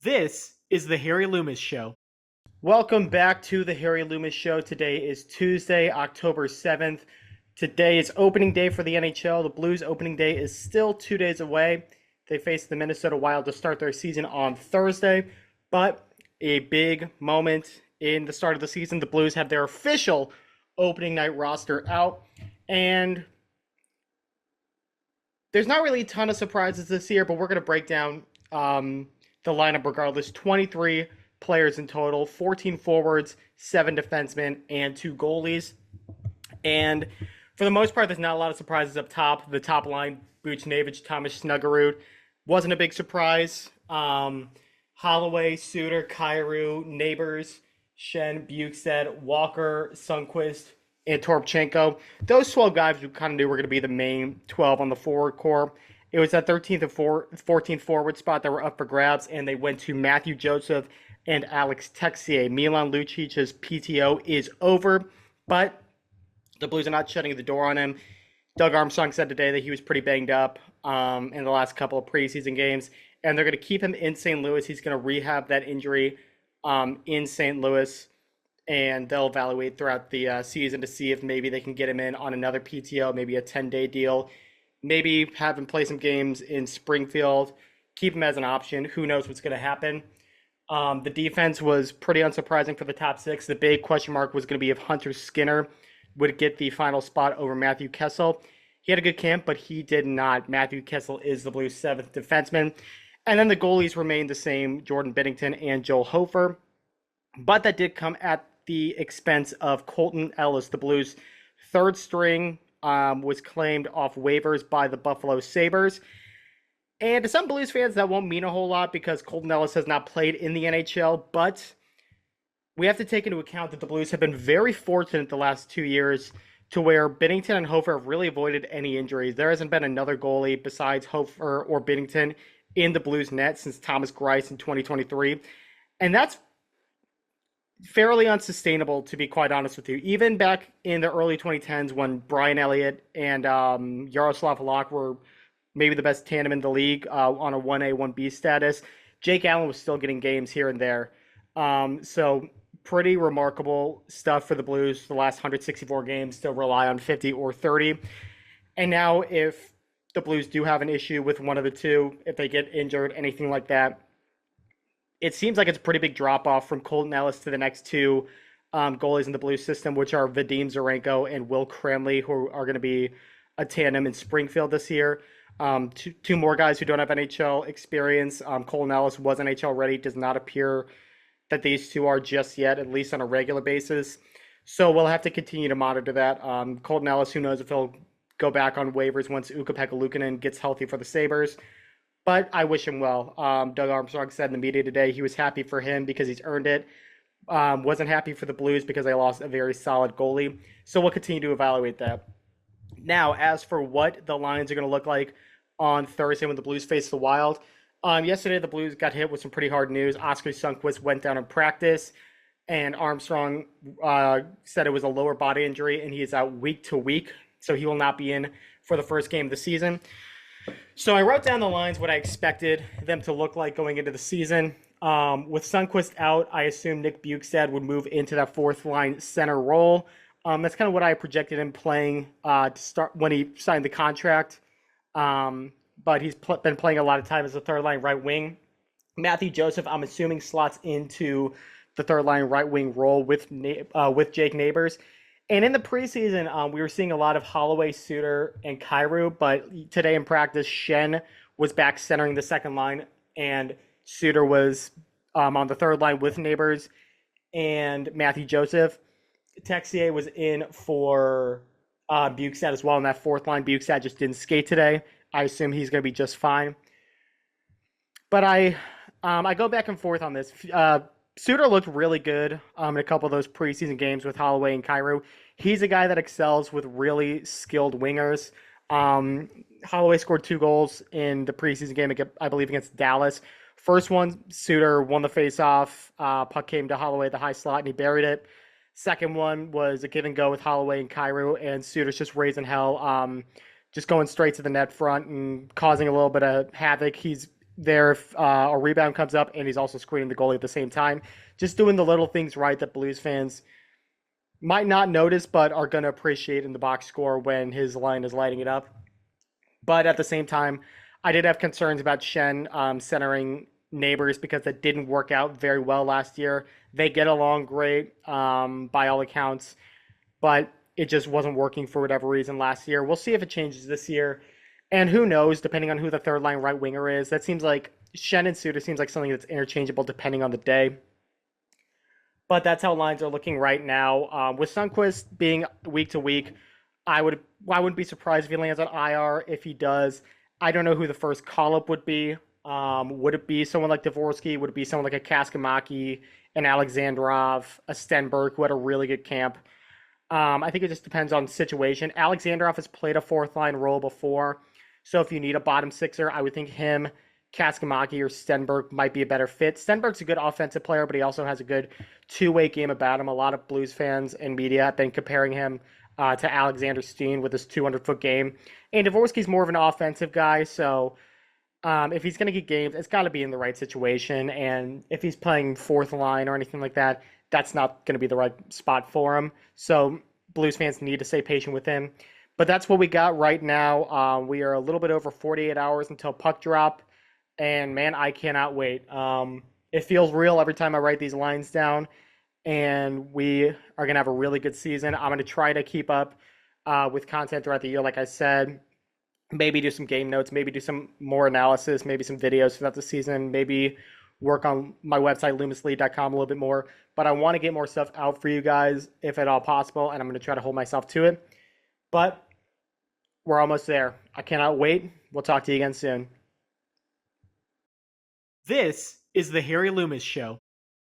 This is the Harry Loomis Show. Welcome back to the Harry Loomis Show. Today is Tuesday, October 7th. Today is opening day for the NHL. The Blues' opening day is still 2 days away. They face the Minnesota Wild to start their season on Thursday. But a big moment in the start of the season. The Blues have their official opening night roster out. And there's not really a ton of surprises this year, but we're going to break down the lineup regardless. 23 players in total, 14 forwards, 7 defensemen, and 2 goalies. And for the most part, there's not a lot of surprises up top. The top line, Buchnevich, Thomas Snuggerud, wasn't a big surprise. Holloway, Suter, Kyrou, Neighbors, Shen, Bukestad, Walker, Sundqvist, and Toropchenko. Those 12 guys we kind of knew were going to be the main 12 on the forward core. It was that 13th and 14th forward spot that were up for grabs, and they went to Matthew Joseph and Alex Texier. Milan Lucic's PTO is over, but the Blues are not shutting the door on him. Doug Armstrong said today that he was pretty banged up in the last couple of preseason games, and they're going to keep him in St. Louis. He's going to rehab that injury in St. Louis, and they'll evaluate throughout the season to see if maybe they can get him in on another PTO, maybe a 10-day deal. Maybe have him play some games in Springfield, keep him as an option. Who knows what's going to happen. The defense was pretty unsurprising for the top 6. The big question mark was going to be if Hunter Skinner would get the final spot over Matthew Kessel. He had a good camp, but he did not. Matthew Kessel is the Blues' 7th defenseman. And then the goalies remained the same, Jordan Binnington and Joel Hofer. But that did come at the expense of Colton Ellis, the Blues' 3rd string. Was claimed off waivers by the Buffalo Sabres. And to some Blues fans, that won't mean a whole lot because Colton Ellis has not played in the NHL, but we have to take into account that the Blues have been very fortunate the last 2 years to where Binnington and Hofer have really avoided any injuries. There hasn't been another goalie besides Hofer or Binnington in the Blues net since Thomas Greiss in 2023. And that's fairly unsustainable, to be quite honest with you. Even back in the early 2010s when Brian Elliott and Yaroslav Halak were maybe the best tandem in the league on a 1A, 1B status, Jake Allen was still getting games here and there. So pretty remarkable stuff for the Blues. The last 164 games still rely on 50 or 30. And now if the Blues do have an issue with one of the two, if they get injured, anything like that, it seems like it's a pretty big drop-off from Colton Ellis to the next 2 goalies in the Blues system, which are Vadim Zarenko and Will Cranley, who are going to be a tandem in Springfield this year. Two more guys who don't have NHL experience. Colton Ellis was NHL ready. Does not appear that these two are just yet, at least on a regular basis. So we'll have to continue to monitor that. Colton Ellis, who knows if he'll go back on waivers once Ukko-Pekka Luukkonen gets healthy for the Sabres. But I wish him well. Doug Armstrong said in the media today he was happy for him because he's earned it. Wasn't happy for the Blues because they lost a very solid goalie. So we'll continue to evaluate that. Now, as for what the lines are going to look like on Thursday when the Blues face the Wild, yesterday the Blues got hit with some pretty hard news. Oskar Sundqvist went down in practice, and Armstrong said it was a lower body injury, and he is out week to week, so he will not be in for the first game of the season. So I wrote down the lines, what I expected them to look like going into the season. With Sundqvist out, I assume Nick Bukestad would move into that 4th-line center role. That's kind of what I projected him playing to start when he signed the contract. But he's been playing a lot of time as a 3rd-line right wing. Matthew Joseph, I'm assuming, slots into the 3rd-line right wing role with Jake Neighbors. And in the preseason, we were seeing a lot of Holloway, Suter, and Kyrou, but today in practice, Shen was back centering the 2nd line, and Suter was on the 3rd line with Neighbors and Matthew Joseph. Texier was in for Bukestad as well in that 4th line. Bukestad just didn't skate today. I assume he's going to be just fine. But I go back and forth on this. Suter looked really good in a couple of those preseason games with Holloway and Kyrou. He's a guy that excels with really skilled wingers. Holloway scored 2 goals in the preseason game, I believe, against Dallas. First one, Suter won the faceoff. Puck came to Holloway at the high slot, and he buried it. Second one was a give and go with Holloway and Kyrou, and Suter's just raising hell, just going straight to the net front and causing a little bit of havoc. He's there if a rebound comes up and he's also screening the goalie at the same time. Just doing the little things right that Blues fans might not notice but are going to appreciate in the box score when his line is lighting it up. But at the same time, I did have concerns about Shen centering Neighbors because that didn't work out very well last year. They get along great by all accounts, but it just wasn't working for whatever reason last year. We'll see if it changes this year. And who knows, depending on who the third line right winger is. That seems like Shen and Suter seems like something that's interchangeable depending on the day. But that's how lines are looking right now. With Sundqvist being week to week, I wouldn't be surprised if he lands on IR. If he does, I don't know who the first call up would be. Would it be someone like Dvorsky? Would it be someone like a Kaskamaki, an Alexandrov, a Stenberg who had a really good camp? I think it just depends on the situation. Alexandrov has played a fourth line role before, so if you need a bottom sixer, I would think him, Kaskamaki, or Stenberg might be a better fit. Stenberg's a good offensive player, but he also has a good two-way game about him. A lot of Blues fans and media have been comparing him to Alexander Steen with his 200-foot game. And Dvorsky's more of an offensive guy, so if he's going to get games, it's got to be in the right situation. And if he's playing fourth line or anything like that, that's not going to be the right spot for him. So Blues fans need to stay patient with him. But that's what we got right now. We are a little bit over 48 hours until puck drop. And, man, I cannot wait. It feels real every time I write these lines down. And we are going to have a really good season. I'm going to try to keep up with content throughout the year, like I said. Maybe do some game notes, maybe do some more analysis, maybe some videos throughout the season, maybe work on my website, loomisleague.com, a little bit more. But I want to get more stuff out for you guys, if at all possible, and I'm going to try to hold myself to it. But we're almost there. I cannot wait. We'll talk to you again soon. This is the Harry Loomis Show.